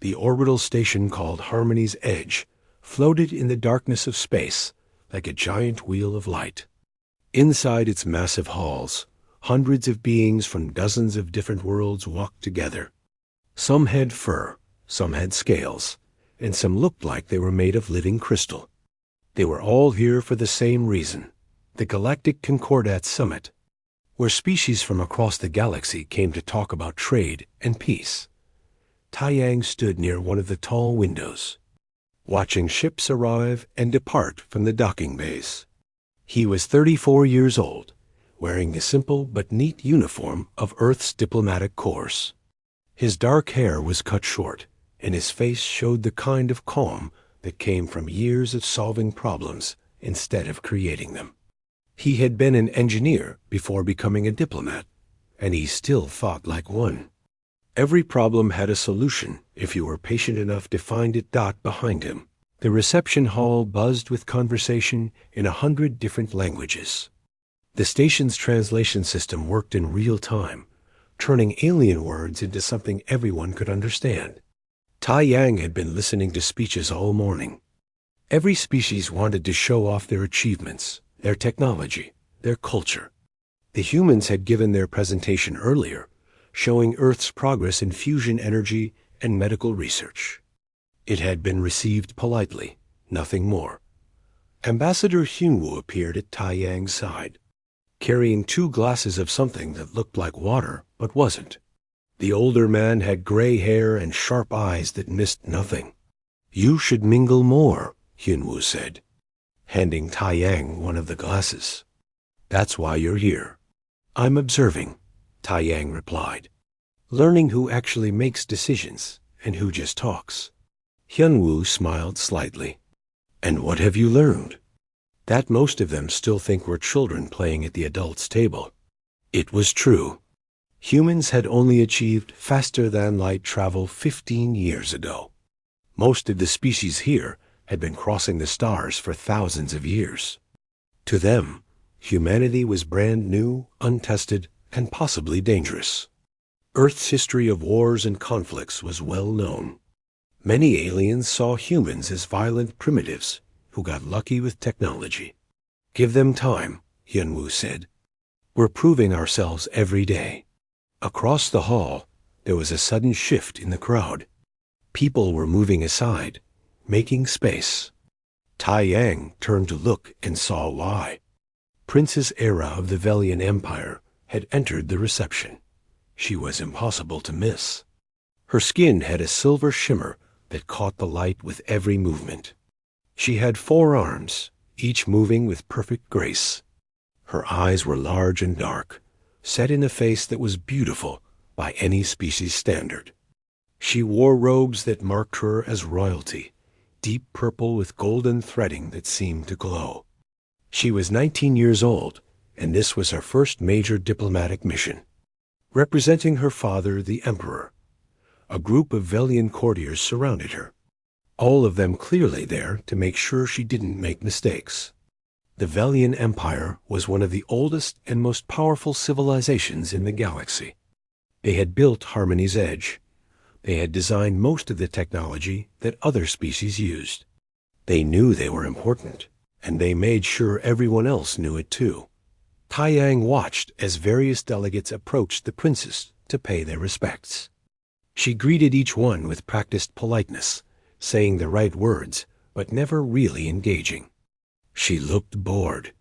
The orbital station called Harmony's Edge floated in the darkness of space like a giant wheel of light. Inside its massive halls, hundreds of beings from dozens of different worlds walked together. Some had fur, some had scales, and some looked like they were made of living crystal. They were all here for the same reason, the Galactic Concordat Summit, where species from across the galaxy came to talk about trade and peace. Tai Yang stood near one of the tall windows, watching ships arrive and depart from the docking bays. He was 34 years old, wearing the simple but neat uniform of Earth's diplomatic corps. His dark hair was cut short, and his face showed the kind of calm that came from years of solving problems instead of creating them. He had been an engineer before becoming a diplomat, and he still thought like one. Every problem had a solution if you were patient enough to find it. Behind him, the reception hall buzzed with conversation in 100 different languages. The station's translation system worked in real time, turning alien words into something everyone could understand. Tai Yang had been listening to speeches all morning. Every species wanted to show off their achievements, their technology, their culture. The humans had given their presentation earlier, showing Earth's progress in fusion energy and medical research. It had been received politely, nothing more. Ambassador Hyunwoo appeared at Tai Yang's side, carrying 2 glasses of something that looked like water but wasn't. The older man had gray hair and sharp eyes that missed nothing. "You should mingle more," Hyunwoo said, handing Tai Yang one of the glasses. "That's why you're here." "I'm observing," Tai Yang replied, "learning who actually makes decisions and who just talks." Hyunwoo smiled slightly. "And what have you learned?" "That most of them still think we're children playing at the adults' table." It was true. Humans had only achieved faster-than-light travel 15 years ago. Most of the species here had been crossing the stars for thousands of years. To them, humanity was brand new, untested, and possibly dangerous. Earth's history of wars and conflicts was well known. Many aliens saw humans as violent primitives who got lucky with technology. "Give them time," Hyunwoo said. "We're proving ourselves every day." Across the hall, there was a sudden shift in the crowd. People were moving aside, making space. Tai Yang turned to look and saw why. Princess Era of the Velian Empire had entered the reception. She was impossible to miss. Her skin had a silver shimmer that caught the light with every movement. She had 4 arms, each moving with perfect grace. Her eyes were large and dark, set in a face that was beautiful by any species standard. She wore robes that marked her as royalty, deep purple with golden threading that seemed to glow. She was 19 years old, and this was her first major diplomatic mission. Representing her father, the Emperor, a group of Velian courtiers surrounded her, all of them clearly there to make sure she didn't make mistakes. The Velian Empire was one of the oldest and most powerful civilizations in the galaxy. They had built Harmony's Edge. They had designed most of the technology that other species used. They knew they were important, and they made sure everyone else knew it too. Tai Yang watched as various delegates approached the princess to pay their respects. She greeted each one with practiced politeness, saying the right words, but never really engaging. She looked bored.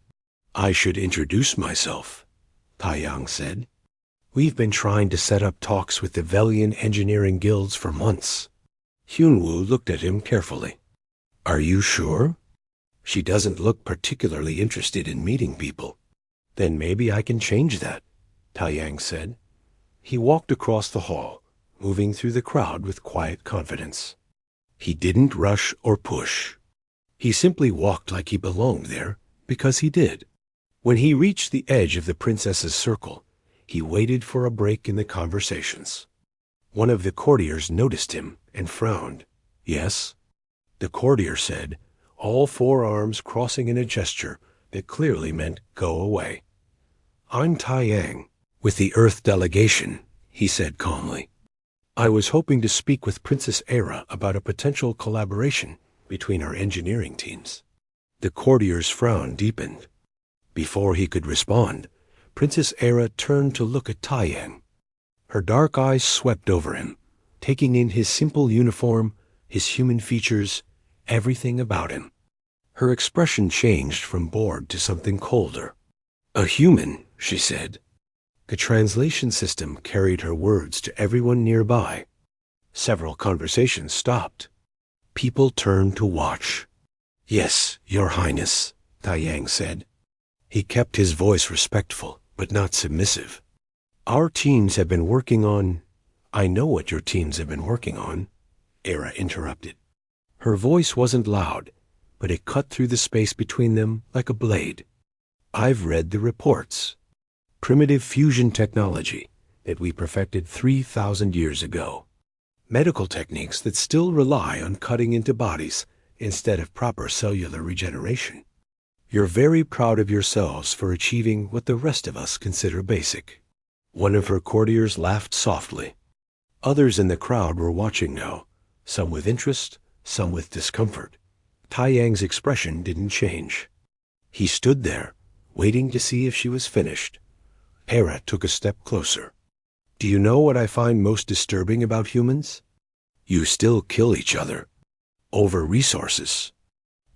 "I should introduce myself," Tai Yang said. "We've been trying to set up talks with the Velian engineering guilds for months." Hyunwoo looked at him carefully. "Are you sure? She doesn't look particularly interested in meeting people." "Then maybe I can change that," Tai Yang said. He walked across the hall, moving through the crowd with quiet confidence. He didn't rush or push. He simply walked like he belonged there, because he did. When he reached the edge of the princess's circle, he waited for a break in the conversations. One of the courtiers noticed him and frowned. "Yes?" The courtier said, all 4 arms crossing in a gesture that clearly meant go away. "I'm Tai Yang, with the Earth delegation," he said calmly. I was hoping to speak with Princess Era about a potential collaboration between our engineering teams. The courtier's frown deepened. Before he could respond, Princess Era turned to look at Taiyang. Her dark eyes swept over him, taking in his simple uniform, his human features, everything about him. Her expression changed from bored to something colder. "A human," she said. The translation system carried her words to everyone nearby. Several conversations stopped. People turned to watch. "Yes, Your Highness," Taiyang said. He kept his voice respectful, but not submissive. "Our teams have been working on—" "I know what your teams have been working on," Era interrupted. Her voice wasn't loud, but it cut through the space between them like a blade. "I've read the reports. Primitive fusion technology that we perfected 3,000 years ago. Medical techniques that still rely on cutting into bodies instead of proper cellular regeneration. You're very proud of yourselves for achieving what the rest of us consider basic." One of her courtiers laughed softly. Others in the crowd were watching now, some with interest, some with discomfort. Taiyang's expression didn't change. He stood there, waiting to see if she was finished. Hera took a step closer. "Do you know what I find most disturbing about humans? You still kill each other. Over resources.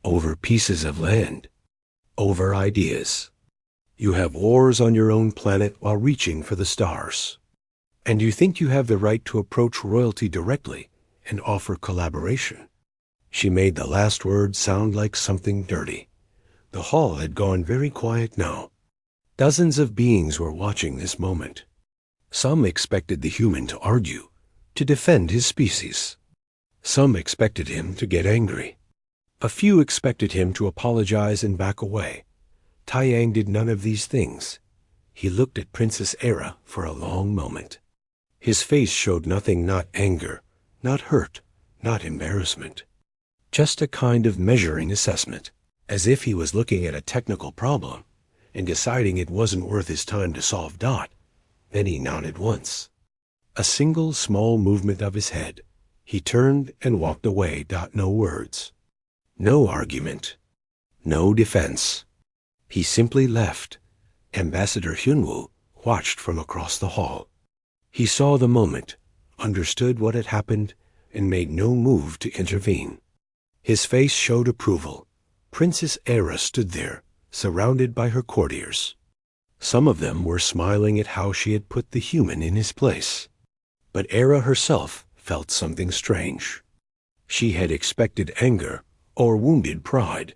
Over pieces of land. Over ideas. You have wars on your own planet while reaching for the stars. And you think you have the right to approach royalty directly and offer collaboration." She made the last word sound like something dirty. The hall had gone very quiet now. Dozens of beings were watching this moment. Some expected the human to argue, to defend his species. Some expected him to get angry. A few expected him to apologize and back away. Taiyang did none of these things. He looked at Princess Era for a long moment. His face showed nothing, not anger, not hurt, not embarrassment. Just a kind of measuring assessment, as if he was looking at a technical problem and deciding it wasn't worth his time to solve. Then he nodded once. A single small movement of his head. He turned and walked away. No words. No argument. No defense. He simply left. Ambassador Hyunwoo watched from across the hall. He saw the moment, understood what had happened, and made no move to intervene. His face showed approval. Princess Era stood there, surrounded by her courtiers. Some of them were smiling at how she had put the human in his place. But Era herself felt something strange. She had expected anger or wounded pride.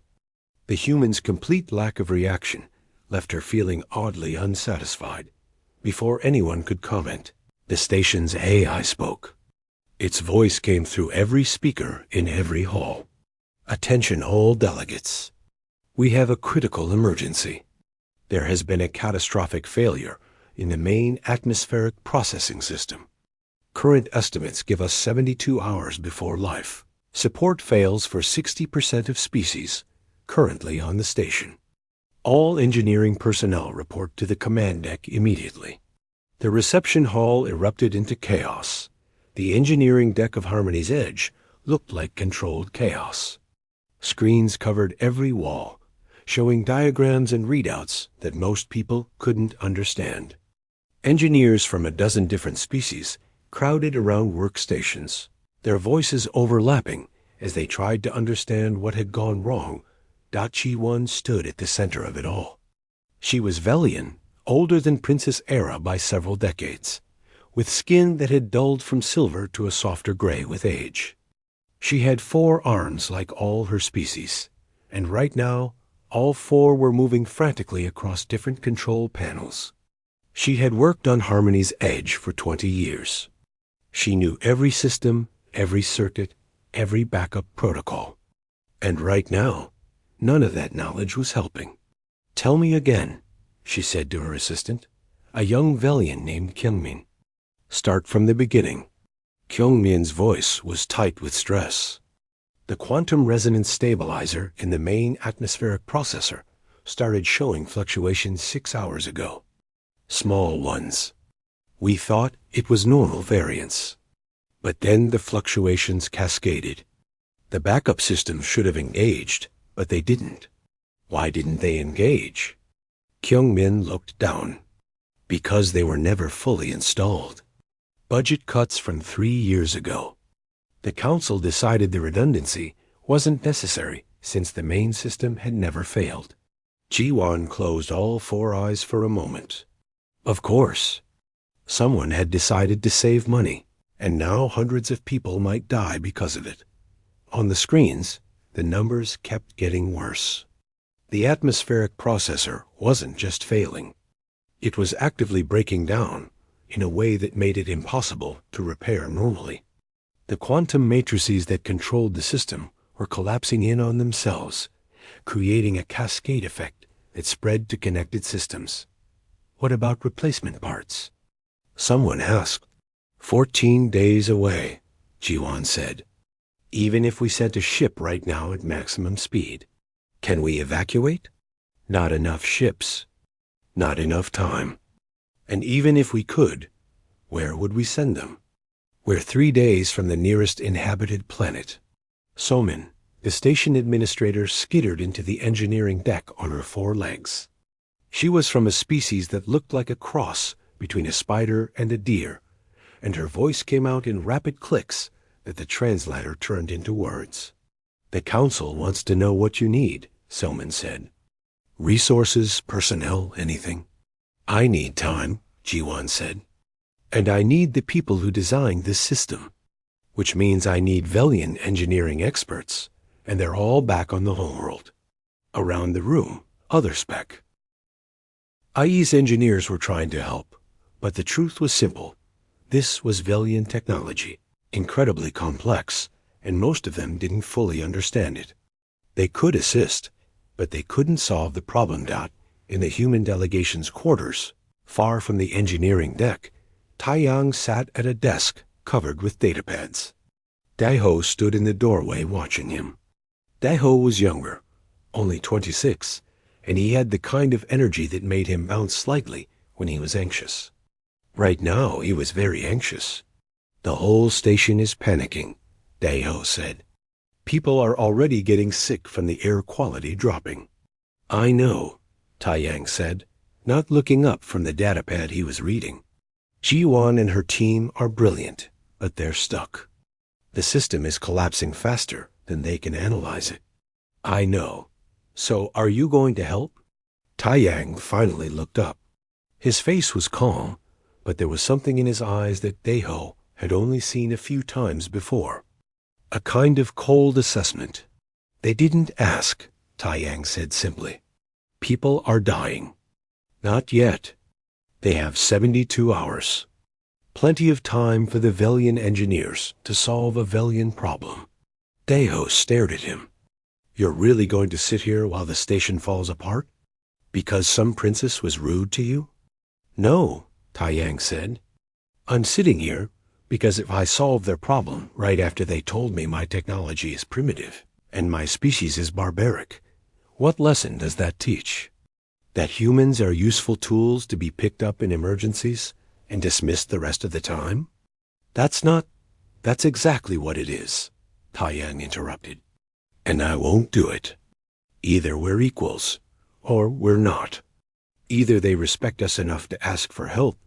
The human's complete lack of reaction left her feeling oddly unsatisfied. Before anyone could comment, the station's AI spoke. Its voice came through every speaker in every hall. "Attention all delegates. We have a critical emergency. There has been a catastrophic failure in the main atmospheric processing system. Current estimates give us 72 hours before life. Support fails for 60% of species currently on the station. All engineering personnel report to the command deck immediately." The reception hall erupted into chaos. The engineering deck of Harmony's Edge looked like controlled chaos. Screens covered every wall, showing diagrams and readouts that most people couldn't understand. Engineers from a dozen different species crowded around workstations, their voices overlapping as they tried to understand what had gone wrong. Chi-1 stood at the center of it all. She was Velian, older than Princess Era by several decades, with skin that had dulled from silver to a softer gray with age. She had 4 arms like all her species, and right now all 4 were moving frantically across different control panels. She had worked on Harmony's Edge for 20 years. She knew every system, every circuit, every backup protocol. And right now, none of that knowledge was helping. "Tell me again," she said to her assistant, a young Velian named Kyungmin. "Start from the beginning." Kyungmin's voice was tight with stress. The quantum resonance stabilizer in the main atmospheric processor started showing fluctuations 6 hours ago. Small ones. We thought it was normal variance. But then the fluctuations cascaded. The backup systems should have engaged, but they didn't. Why didn't they engage? Kyung-min looked down. Because they were never fully installed. Budget cuts from 3 years ago. The council decided the redundancy wasn't necessary since the main system had never failed. Ji-won closed all 4 eyes for a moment. Of course. Someone had decided to save money, and now hundreds of people might die because of it. On the screens, the numbers kept getting worse. The atmospheric processor wasn't just failing. It was actively breaking down in a way that made it impossible to repair normally. The quantum matrices that controlled the system were collapsing in on themselves, creating a cascade effect that spread to connected systems. What about replacement parts? Someone asked. 14 days away, Ji-won said. Even if we sent a ship right now at maximum speed. Can we evacuate? Not enough ships. Not enough time. And even if we could, where would we send them? We're 3 days from the nearest inhabited planet. Somin, the station administrator, skittered into the engineering deck on her 4 legs. She was from a species that looked like a cross between a spider and a deer, and her voice came out in rapid clicks that the translator turned into words. The council wants to know what you need, Somin said. Resources, personnel, anything. I need time, Ji-won said. And I need the people who designed this system, which means I need Velian engineering experts, and they're all back on the homeworld. Around the room, other spec. IE's engineers were trying to help, but the truth was simple. This was Velian technology, incredibly complex, and most of them didn't fully understand it. They could assist, but they couldn't solve the problem. In the human delegation's quarters, far from the engineering deck, Taeyang sat at a desk covered with datapads. Daeho stood in the doorway watching him. Daeho was younger, only 26, and he had the kind of energy that made him bounce slightly when he was anxious. Right now he was very anxious. The whole station is panicking, Daeho said. People are already getting sick from the air quality dropping. I know, Taeyang said, not looking up from the datapad he was reading. Ji-won and her team are brilliant, but they're stuck. The system is collapsing faster than they can analyze it. I know. So are you going to help? Taeyang finally looked up. His face was calm, but there was something in his eyes that Daeho had only seen a few times before. A kind of cold assessment. They didn't ask, Taeyang said simply. People are dying. Not yet. They have 72 hours. Plenty of time for the Velian engineers to solve a Velian problem. Daeho stared at him. You're really going to sit here while the station falls apart? Because some princess was rude to you? No, Taeyang said. I'm sitting here because if I solve their problem right after they told me my technology is primitive and my species is barbaric, what lesson does that teach? That humans are useful tools to be picked up in emergencies and dismissed the rest of the time? That's exactly what it is, Taeyang interrupted. And I won't do it. Either we're equals, or we're not. Either they respect us enough to ask for help,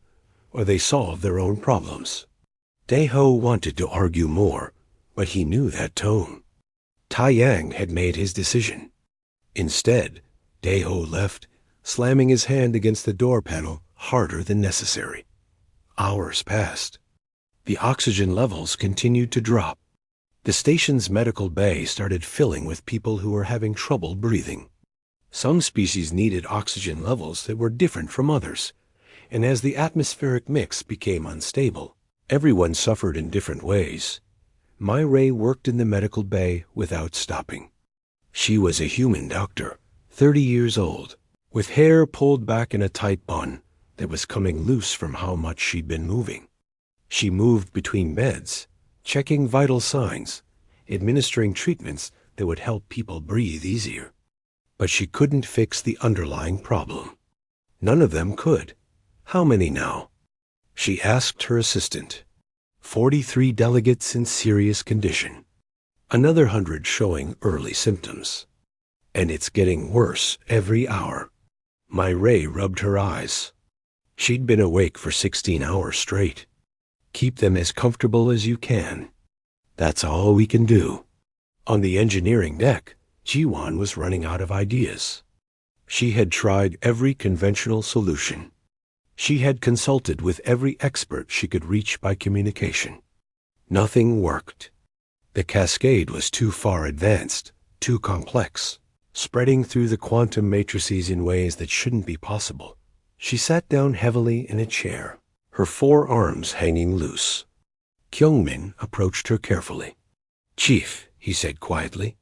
or they solve their own problems. Daeho wanted to argue more, but he knew that tone. Taeyang had made his decision. Instead, Daeho left, slamming his hand against the door panel harder than necessary. Hours passed. The oxygen levels continued to drop. The station's medical bay started filling with people who were having trouble breathing. Some species needed oxygen levels that were different from others, and as the atmospheric mix became unstable, everyone suffered in different ways. Mai-Ray worked in the medical bay without stopping. She was a human doctor, 30 years old, with hair pulled back in a tight bun that was coming loose from how much she'd been moving. She moved between beds, checking vital signs, administering treatments that would help people breathe easier. But she couldn't fix the underlying problem. None of them could. How many now? She asked her assistant. 43 delegates in serious condition. Another 100 showing early symptoms. And it's getting worse every hour. My Ray rubbed her eyes. She'd been awake for 16 hours straight. Keep them as comfortable as you can. That's all we can do. On the engineering deck, Jiwan was running out of ideas. She had tried every conventional solution. She had consulted with every expert she could reach by communication. Nothing worked. The cascade was too far advanced, too complex, spreading through the quantum matrices in ways that shouldn't be possible. She sat down heavily in a chair, her 4 arms hanging loose. Kyungmin approached her carefully. "Chief," he said quietly,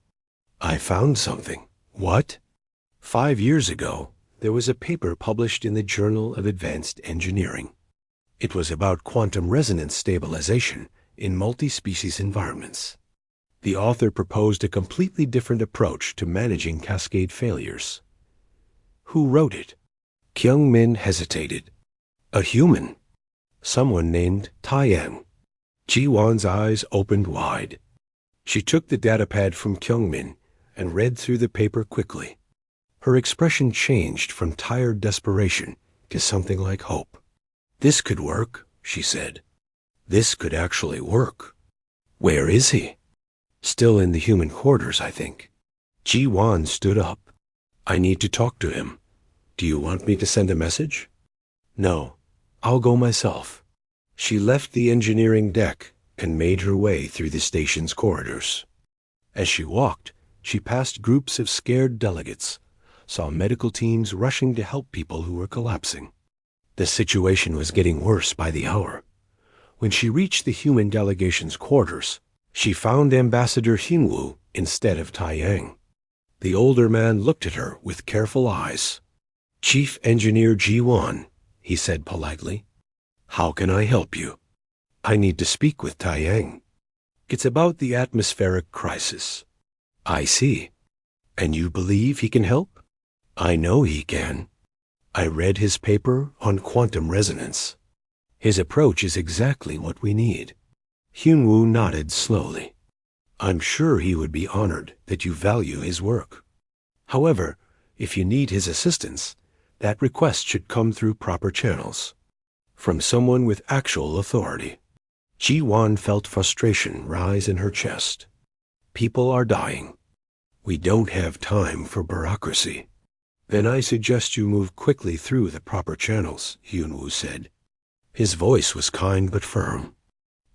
"I found something." "What?" 5 years ago, there was a paper published in the Journal of Advanced Engineering. It was about quantum resonance stabilization in multi-species environments. The author proposed a completely different approach to managing cascade failures. Who wrote it? Kyungmin hesitated. A human. Someone named Taeyang. Jiwan's eyes opened wide. She took the datapad from Kyungmin and read through the paper quickly. Her expression changed from tired desperation to something like hope. "This could work," she said. "This could actually work." "Where is he?" "Still in the human quarters, I think." Jiwan stood up. "I need to talk to him. Do you want me to send a message?" "No, I'll go myself." She left the engineering deck and made her way through the station's corridors. As she walked, she passed groups of scared delegates, saw medical teams rushing to help people who were collapsing. The situation was getting worse by the hour. When she reached the human delegation's quarters, she found Ambassador Hyunwoo instead of Taeyang. The older man looked at her with careful eyes. "Chief Engineer Ji-won," he said politely. "How can I help you?" "I need to speak with Taeyang. It's about the atmospheric crisis." "I see. And you believe he can help?" "I know he can. I read his paper on quantum resonance. His approach is exactly what we need." Hyunwoo nodded slowly. "I'm sure he would be honored that you value his work. However, if you need his assistance, that request should come through proper channels, from someone with actual authority." Ji-won felt frustration rise in her chest. "People are dying. We don't have time for bureaucracy." "Then I suggest you move quickly through the proper channels," Hyunwoo said. His voice was kind but firm.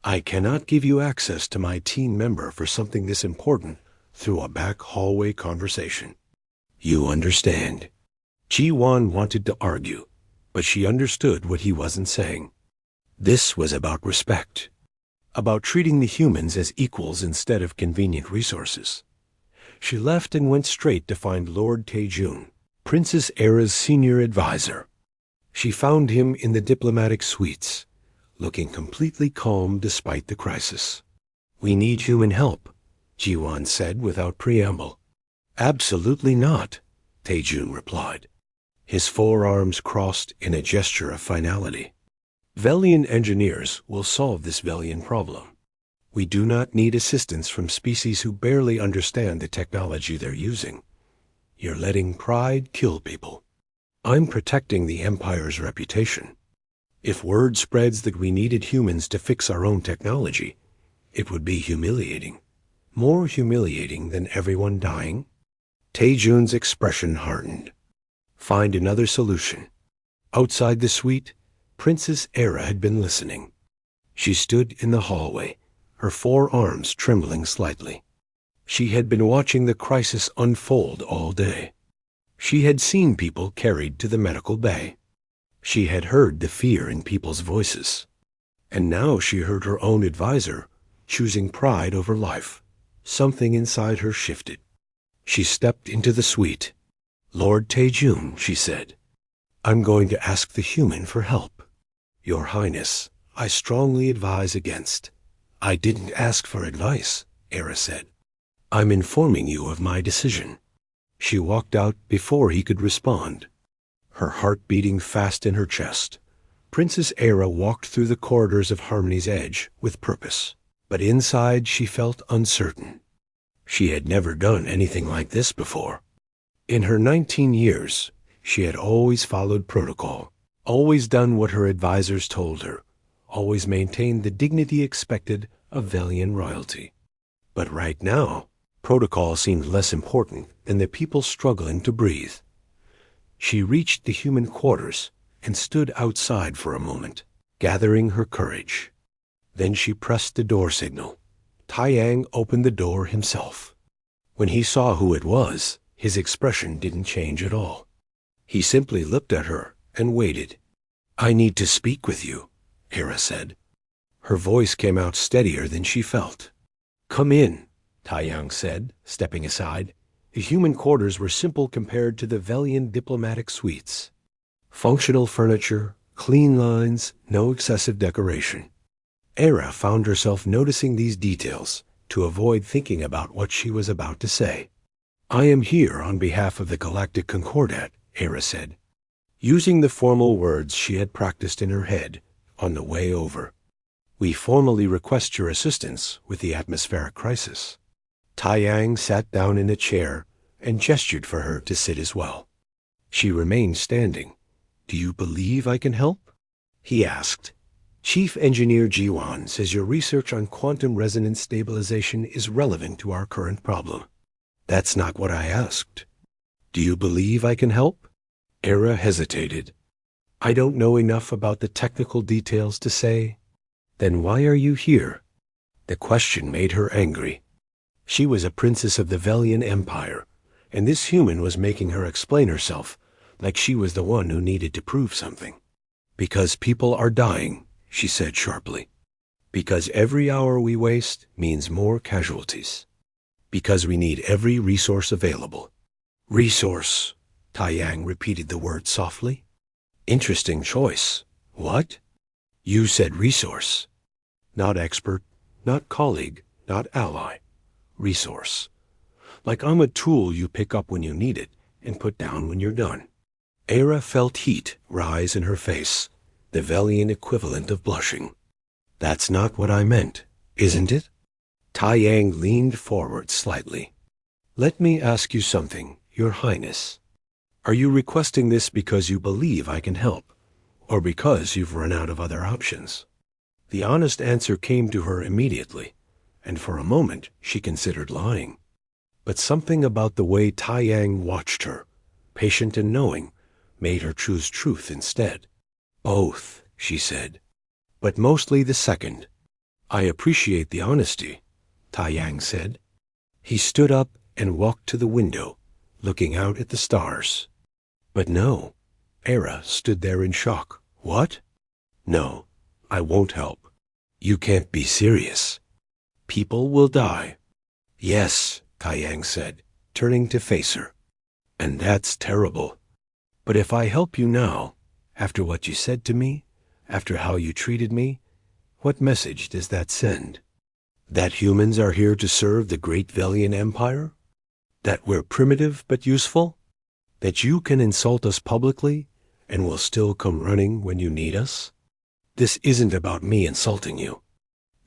"I cannot give you access to my team member for something this important through a back hallway conversation." "You understand." Ji-won wanted to argue, but she understood what he wasn't saying. This was about respect, about treating the humans as equals instead of convenient resources. She left and went straight to find Lord Taejun, Princess Era's senior advisor. She found him in the diplomatic suites, looking completely calm despite the crisis. "We need human help," Ji-won said without preamble. "Absolutely not," Taejun replied. His forearms crossed in a gesture of finality. "Velian engineers will solve this Velian problem. We do not need assistance from species who barely understand the technology they're using. You're letting pride kill people. I'm protecting the Empire's reputation. If word spreads that we needed humans to fix our own technology, it would be humiliating. More humiliating than everyone dying." Taejun's expression hardened. "Find another solution." Outside the suite, Princess Era had been listening. She stood in the hallway, her 4 arms trembling slightly. She had been watching the crisis unfold all day. She had seen people carried to the medical bay. She had heard the fear in people's voices. And now she heard her own advisor choosing pride over life. Something inside her shifted. She stepped into the suite. "Lord Taejun," she said, "I'm going to ask the human for help." "Your Highness, I strongly advise against." "I didn't ask for advice," Era said. "I'm informing you of my decision." She walked out before he could respond, her heart beating fast in her chest. Princess Era walked through the corridors of Harmony's Edge with purpose, but inside she felt uncertain. She had never done anything like this before. In her 19 years, she had always followed protocol, always done what her advisors told her, always maintained the dignity expected of Velian royalty. But right now, protocol seemed less important than the people struggling to breathe. She reached the human quarters and stood outside for a moment, gathering her courage. Then she pressed the door signal. Taiyang opened the door himself. When he saw who it was, his expression didn't change at all. He simply looked at her and waited. "I need to speak with you," Hera said. Her voice came out steadier than she felt. "Come in," Taiyang said, stepping aside. The human quarters were simple compared to the Velian diplomatic suites. Functional furniture, clean lines, no excessive decoration. Hera found herself noticing these details to avoid thinking about what she was about to say. "I am here on behalf of the Galactic Concordat," Hera said, using the formal words she had practiced in her head on the way over. "We formally request your assistance with the atmospheric crisis." Taiyang sat down in a chair and gestured for her to sit as well. She remained standing. "Do you believe I can help?" he asked. "Chief Engineer Jiwan says your research on quantum resonance stabilization is relevant to our current problem." "That's not what I asked." "Do you believe I can help?" Hera hesitated. "I don't know enough about the technical details to say." "Then why are you here?" The question made her angry. She was a princess of the Velian Empire, and this human was making her explain herself like she was the one who needed to prove something. "Because people are dying," she said sharply. "Because every hour we waste means more casualties. Because we need every resource available." "Resource," Taiyang repeated the word softly. "Interesting choice." "What?" "You said resource. Not expert, not colleague, not ally. Resource. Like I'm a tool you pick up when you need it and put down when you're done." Hera felt heat rise in her face, the Velian equivalent of blushing. "That's not what I meant, isn't it?" Taiyang leaned forward slightly. "Let me ask you something, Your Highness. Are you requesting this because you believe I can help, or because you've run out of other options?" The honest answer came to her immediately, and for a moment she considered lying. But something about the way Taiyang watched her, patient and knowing, made her choose truth instead. "Both," she said, "but mostly the second." "I appreciate the honesty," Taiyang said. He stood up and walked to the window, looking out at the stars. "But no." Hera stood there in shock. "What?" "No, I won't help." "You can't be serious." "People will die." "Yes," Taiyang said, turning to face her. "And that's terrible. But if I help you now, after what you said to me, after how you treated me, what message does that send? That humans are here to serve the great Velian Empire? That we're primitive but useful? That you can insult us publicly and will still come running when you need us? This isn't about me insulting you.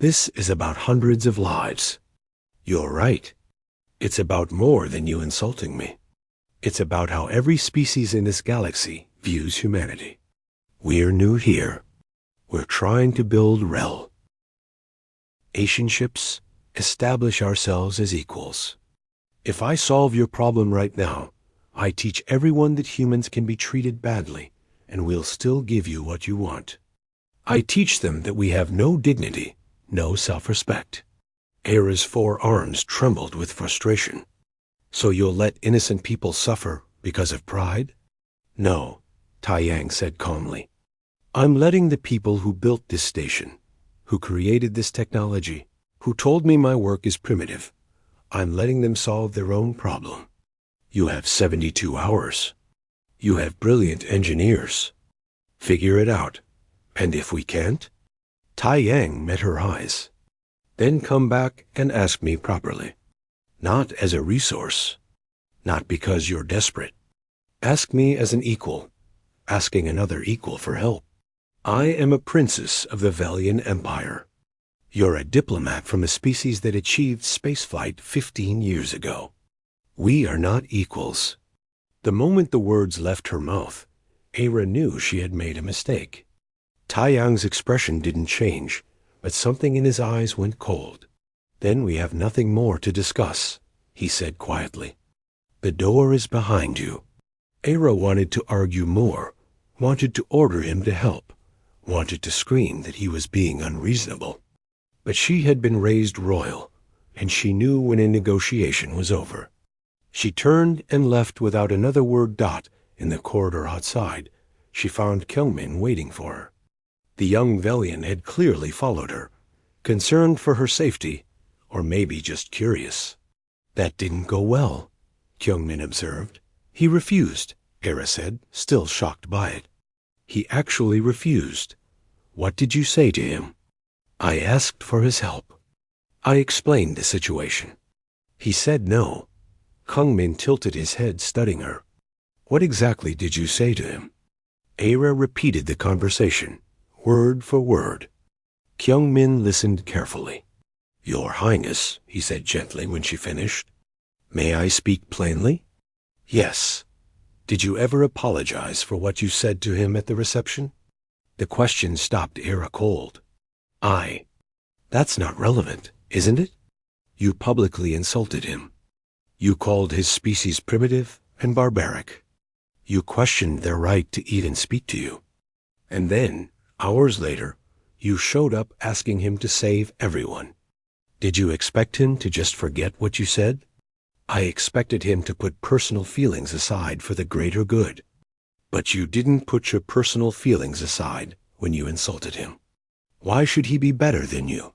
This is about hundreds of lives." "You're right. It's about more than you insulting me. It's about how every species in this galaxy views humanity. We're new here. We're trying to build Rel. Relationships, establish ourselves as equals. If I solve your problem right now, I teach everyone that humans can be treated badly, and we'll still give you what you want. I teach them that we have no dignity, no self-respect." Hera's forearms trembled with frustration. "So you'll let innocent people suffer because of pride?" "No," Taiyang said calmly. "I'm letting the people who built this station, who created this technology, who told me my work is primitive, I'm letting them solve their own problem. You have 72 hours. You have brilliant engineers. Figure it out. And if we can't?" Taiyang met her eyes. "Then come back and ask me properly. Not as a resource. Not because you're desperate. Ask me as an equal, asking another equal for help." I am a princess of the Velian Empire. You're a diplomat from a species that achieved spaceflight 15 years ago. We are not equals. The moment the words left her mouth, Aira knew she had made a mistake. Taiyang's expression didn't change, but something in his eyes went cold. Then we have nothing more to discuss, he said quietly. The door is behind you. Aira wanted to argue more, wanted to order him to help, wanted to scream that he was being unreasonable. But she had been raised royal, and she knew when a negotiation was over. She turned and left without another word. In the corridor outside, she found Kyungmin waiting for her. The young Velian had clearly followed her, concerned for her safety, or maybe just curious. That didn't go well, Kyungmin observed. He refused, Aira said, still shocked by it. He actually refused. What did you say to him? I asked for his help. I explained the situation. He said no. Kyungmin tilted his head, studying her. What exactly did you say to him? Aira repeated the conversation, word for word. Kyungmin listened carefully. Your Highness, he said gently when she finished. May I speak plainly? Yes. Did you ever apologize for what you said to him at the reception? The question stopped Aira cold. That's not relevant, isn't it? You publicly insulted him. You called his species primitive and barbaric. You questioned their right to eat and speak to you. And then, hours later, you showed up asking him to save everyone. Did you expect him to just forget what you said? I expected him to put personal feelings aside for the greater good. But you didn't put your personal feelings aside when you insulted him. Why should he be better than you?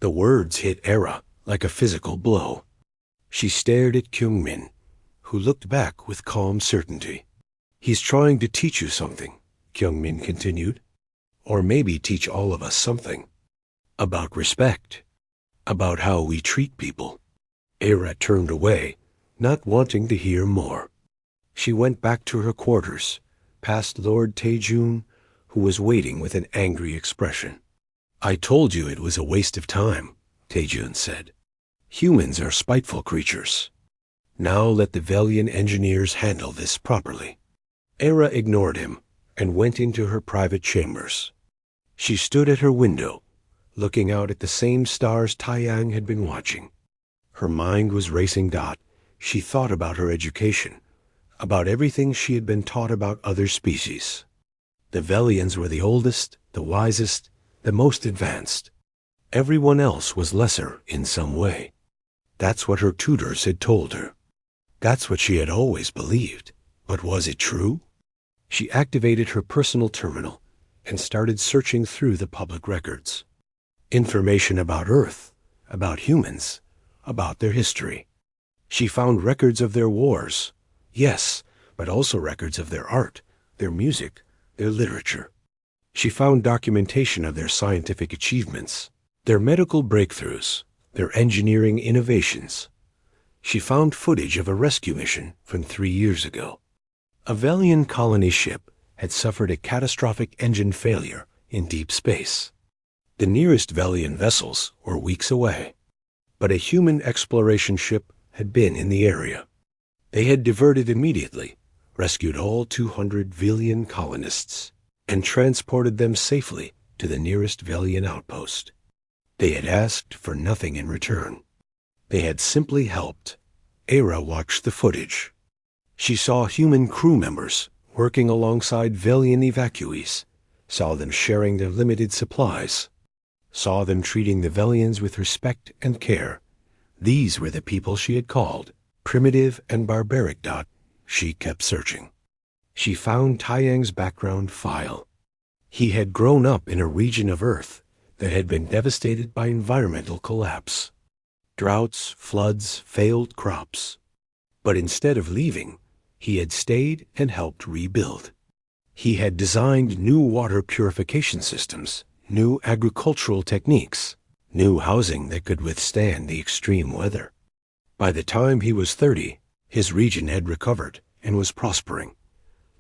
The words hit Aira like a physical blow. She stared at Kyungmin, who looked back with calm certainty. He's trying to teach you something, Kyungmin continued. Or maybe teach all of us something. About respect. About how we treat people. Aira turned away, not wanting to hear more. She went back to her quarters, past Lord Taejun, who was waiting with an angry expression. I told you it was a waste of time, Taejun said. Humans are spiteful creatures. Now let the Velian engineers handle this properly. Aira ignored him and went into her private chambers. She stood at her window, looking out at the same stars Taiyang had been watching. Her mind was racing. She thought about her education, about everything she had been taught about other species. The Velians were the oldest, the wisest, the most advanced. Everyone else was lesser in some way. That's what her tutors had told her. That's what she had always believed. But was it true? She activated her personal terminal and started searching through the public records. Information about Earth, about humans, about their history. She found records of their wars, yes, but also records of their art, their music, their literature. She found documentation of their scientific achievements, their medical breakthroughs, their engineering innovations. She found footage of a rescue mission from 3 years ago. A Velian colony ship had suffered a catastrophic engine failure in deep space. The nearest Velian vessels were weeks away, but a human exploration ship had been in the area. They had diverted immediately, rescued all 200 Velian colonists, and transported them safely to the nearest Velian outpost. They had asked for nothing in return. They had simply helped. Aira watched the footage. She saw human crew members working alongside Velian evacuees, saw them sharing their limited supplies, saw them treating the Velians with respect and care. These were the people she had called primitive and barbaric. She kept searching. She found Taiyang's background file. He had grown up in a region of Earth that had been devastated by environmental collapse. Droughts, floods, failed crops. But instead of leaving, he had stayed and helped rebuild. He had designed new water purification systems, new agricultural techniques, new housing that could withstand the extreme weather. By the time he was 30, his region had recovered and was prospering.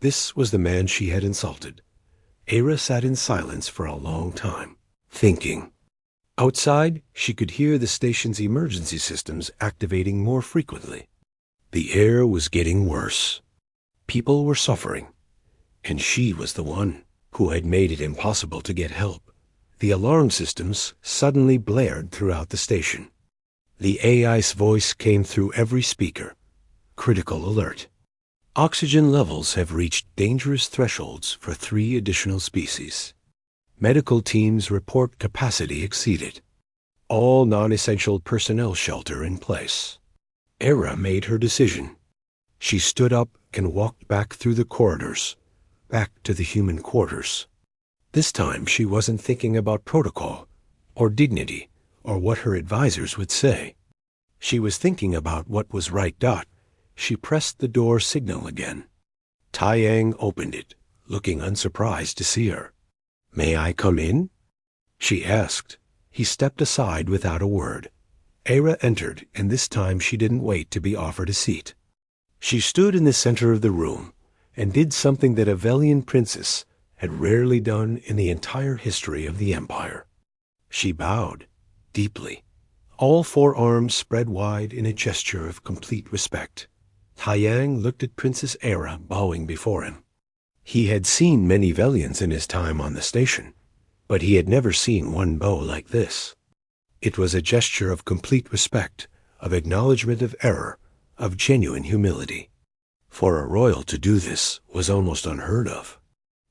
This was the man she had insulted. Era sat in silence for a long time, thinking. Outside, she could hear the station's emergency systems activating more frequently. The air was getting worse. People were suffering, and she was the one who had made it impossible to get help. The alarm systems suddenly blared throughout the station. The AI's voice came through every speaker. Critical alert. Oxygen levels have reached dangerous thresholds for 3 additional species. Medical teams report capacity exceeded. All non-essential personnel shelter in place. Era made her decision. She stood up and walked back through the corridors, back to the human quarters. This time she wasn't thinking about protocol, or dignity, or what her advisors would say. She was thinking about what was right. She pressed the door signal again. Taiyang opened it, looking unsurprised to see her. "May I come in?" she asked. He stepped aside without a word. Era entered, and this time she didn't wait to be offered a seat. She stood in the center of the room and did something that a Velian princess had rarely done in the entire history of the Empire. She bowed, deeply, all 4 arms spread wide in a gesture of complete respect. Taiyang looked at Princess Era bowing before him. He had seen many Velians in his time on the station, but he had never seen one bow like this. It was a gesture of complete respect, of acknowledgement of error, of genuine humility. For a royal to do this was almost unheard of.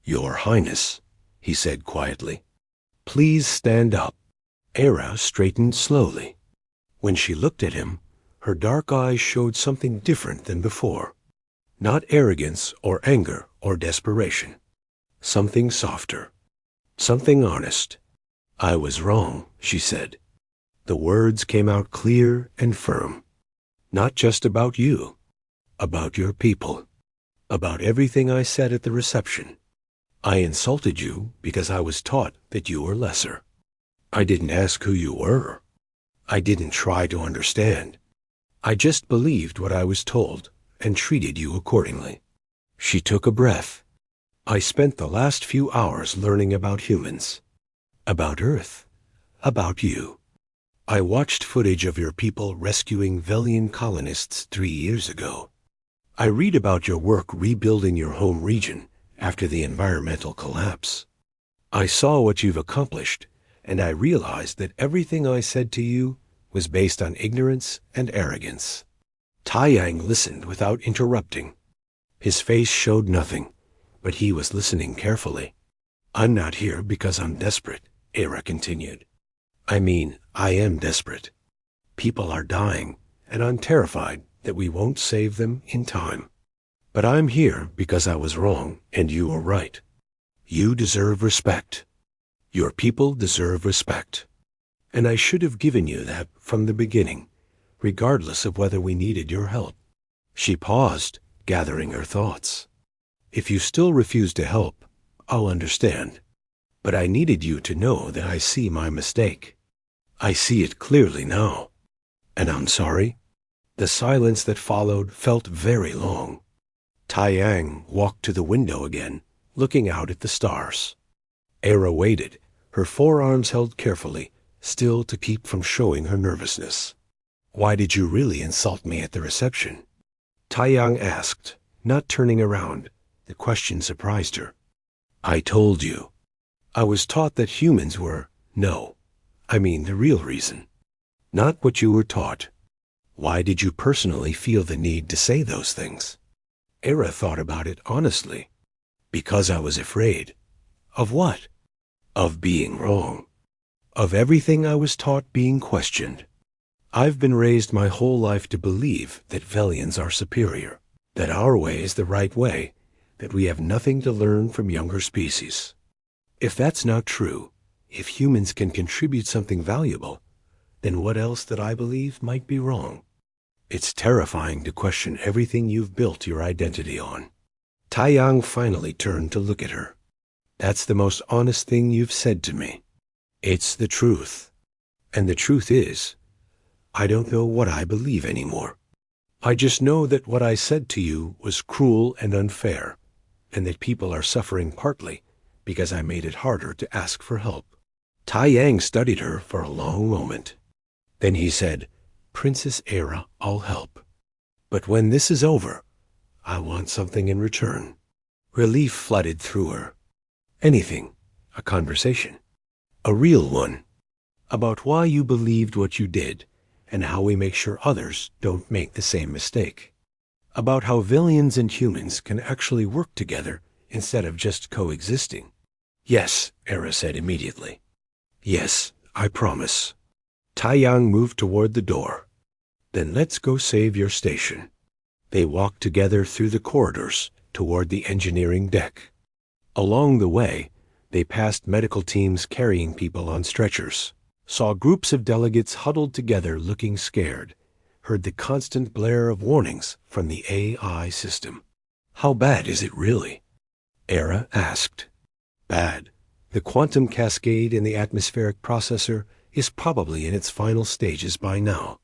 "Your Highness," he said quietly, "please stand up." Era straightened slowly. When she looked at him, her dark eyes showed something different than before. Not arrogance or anger or desperation. Something softer. Something honest. "I was wrong," she said. The words came out clear and firm. "Not just about you. About your people. About everything I said at the reception. I insulted you because I was taught that you were lesser. I didn't ask who you were. I didn't try to understand. I just believed what I was told and treated you accordingly." She took a breath. "I spent the last few hours learning about humans. About Earth. About you. I watched footage of your people rescuing Velian colonists 3 years ago. I read about your work rebuilding your home region after the environmental collapse. I saw what you've accomplished, and I realized that everything I said to you was based on ignorance and arrogance." Taiyang listened without interrupting. His face showed nothing, but he was listening carefully. "I'm not here because I'm desperate," Era continued. "I mean, I am desperate. People are dying, and I'm terrified that we won't save them in time. But I'm here because I was wrong and you were right. You deserve respect. Your people deserve respect. And I should have given you that from the beginning, regardless of whether we needed your help." She paused, gathering her thoughts. "If you still refuse to help, I'll understand. But I needed you to know that I see my mistake. I see it clearly now. And I'm sorry." The silence that followed felt very long. Taiyang walked to the window again, looking out at the stars. Era waited, her forearms held carefully, still to keep from showing her nervousness. "Why did you really insult me at the reception?" Taiyang asked, not turning around. The question surprised her. "I told you. I was taught that humans were, no, I mean the real reason. Not what you were taught. Why did you personally feel the need to say those things?" Era thought about it honestly. "Because I was afraid." "Of what?" "Of being wrong. Of everything I was taught being questioned. I've been raised my whole life to believe that Velians are superior, that our way is the right way, that we have nothing to learn from younger species. If that's not true, if humans can contribute something valuable, then what else that I believe might be wrong? It's terrifying to question everything you've built your identity on." Taiyang finally turned to look at her. "That's the most honest thing you've said to me. It's the truth. And the truth is, I don't know what I believe anymore. I just know that what I said to you was cruel and unfair, and that people are suffering partly because I made it harder to ask for help. Tai Yang studied her for a long moment. Then he said, "Princess Era, I'll help. But when this is over, I want something in return." Relief flooded through her. Anything. A conversation. A real one. About why you believed what you did, and how we make sure others don't make the same mistake. About how villains and humans can actually work together instead of just coexisting. "Yes," Era said immediately. "Yes, I promise." Tai Yang moved toward the door. "Then let's go save your station." They walked together through the corridors toward the engineering deck. Along the way, they passed medical teams carrying people on stretchers, saw groups of delegates huddled together looking scared, heard the constant blare of warnings from the AI system. "How bad is it really?" Era asked. "Bad. The quantum cascade in the atmospheric processor is probably in its final stages by now.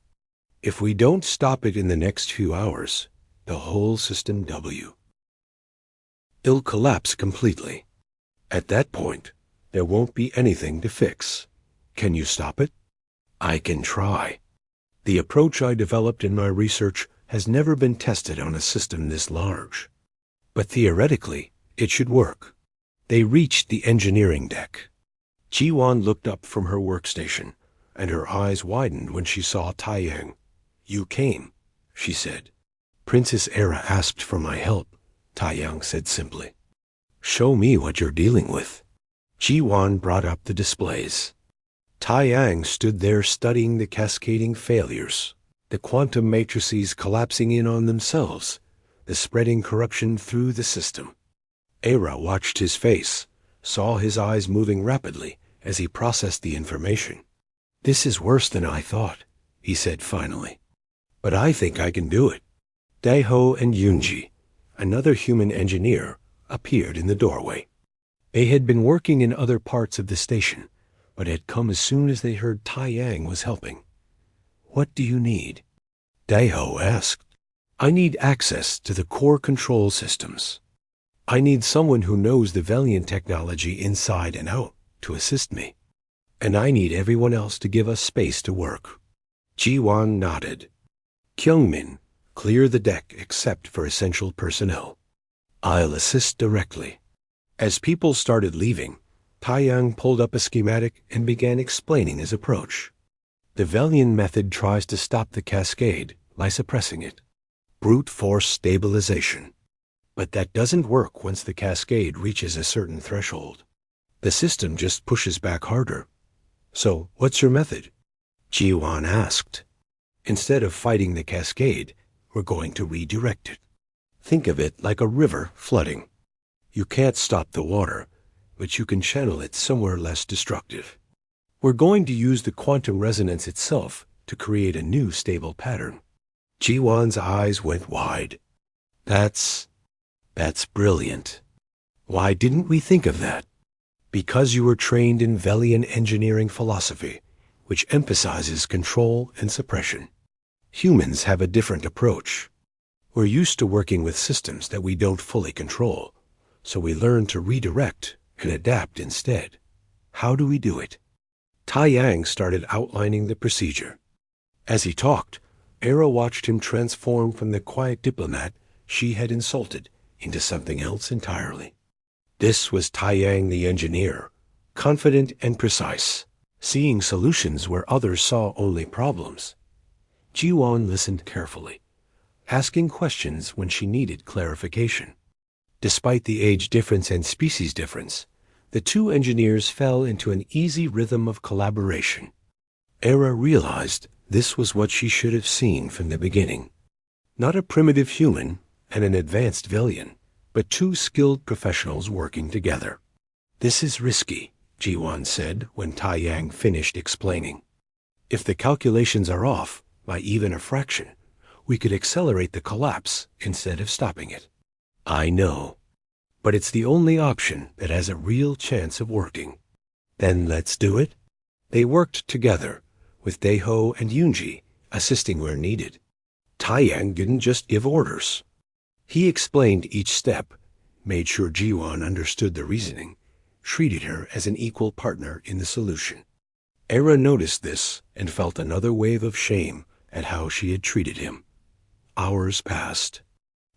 If we don't stop it in the next few hours, the whole system it'll collapse completely. At that point, there won't be anything to fix. Can you stop it?" "I can try. The approach I developed in my research has never been tested on a system this large. But theoretically, it should work." They reached the engineering deck. Ji-won looked up from her workstation, and her eyes widened when she saw Tai Yang. "You came," she said. "Princess Era asked for my help," Tai Yang said simply. "Show me what you're dealing with." Ji-won brought up the displays. Tai Yang stood there studying the cascading failures, the quantum matrices collapsing in on themselves, the spreading corruption through the system. Era watched his face, saw his eyes moving rapidly as he processed the information. "This is worse than I thought," he said finally. "But I think I can do it." Daeho and Yoonji, another human engineer, appeared in the doorway. They had been working in other parts of the station, but had come as soon as they heard Tai Yang was helping. "What do you need?" Daeho asked. "I need access to the core control systems. I need someone who knows the Velian technology inside and out to assist me. And I need everyone else to give us space to work." Ji-won nodded. "Kyungmin, clear the deck except for essential personnel. I'll assist directly." As people started leaving, Tai Yang pulled up a schematic and began explaining his approach. The Velian method tries to stop the cascade by suppressing it. Brute force stabilization. But that doesn't work once the cascade reaches a certain threshold. The system just pushes back harder. "So, what's your method?" Ji-won asked. "Instead of fighting the cascade, we're going to redirect it. Think of it like a river flooding. You can't stop the water, but you can channel it somewhere less destructive. We're going to use the quantum resonance itself to create a new stable pattern." Ji-won's eyes went wide. That's brilliant. Why didn't we think of that?" "Because you were trained in Velian engineering philosophy, which emphasizes control and suppression. Humans have a different approach. We're used to working with systems that we don't fully control, so we learn to redirect and adapt instead. How do we do it?" Tai Yang started outlining the procedure. As he talked, Era watched him transform from the quiet diplomat she had insulted into something else entirely. This was Tai Yang the engineer, confident and precise, seeing solutions where others saw only problems. Ji-won listened carefully, asking questions when she needed clarification. Despite the age difference and species difference, the two engineers fell into an easy rhythm of collaboration. Era realized this was what she should have seen from the beginning. Not a primitive human and an advanced Velian, but two skilled professionals working together. "This is risky," Ji-won said when Tai Yang finished explaining. "If the calculations are off by even a fraction, we could accelerate the collapse instead of stopping it." "I know, but it's the only option that has a real chance of working." "Then let's do it." They worked together, with Daeho and Yoonji assisting where needed. Tai Yang didn't just give orders. He explained each step, made sure Ji-won understood the reasoning, treated her as an equal partner in the solution. Era noticed this and felt another wave of shame at how she had treated him. Hours passed.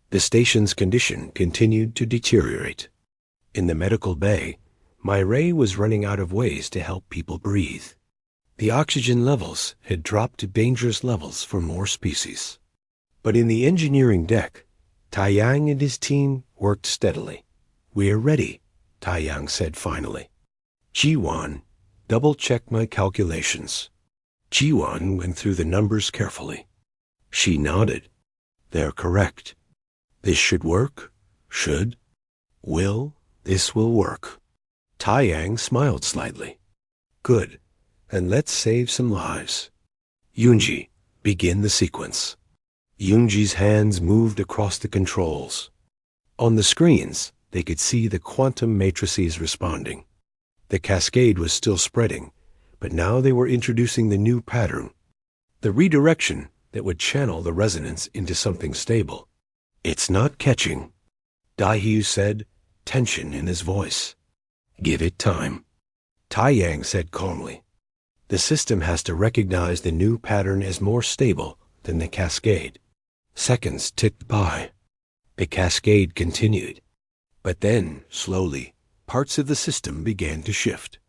The station's condition continued to deteriorate. In the medical bay, Myray was running out of ways to help people breathe. The oxygen levels had dropped to dangerous levels for more species. But in the engineering deck, Taiyang and his team worked steadily. "We're ready," Taiyang said finally. Jiwan, double-check my calculations. Jiwan went through the numbers carefully. She nodded. "They're correct. This should work. Should. Will. This will work." Taiyang smiled slightly. "Good. And let's save some lives. Yunji, begin the sequence." Yunji's hands moved across the controls. On the screens, they could see the quantum matrices responding. The cascade was still spreading, but now they were introducing the new pattern, the redirection that would channel the resonance into something stable. "It's not catching," Daihu said, tension in his voice. "Give it time." Taiyang said calmly, "The system has to recognize the new pattern as more stable than the cascade." Seconds ticked by. The cascade continued. But then, slowly, parts of the system began to shift.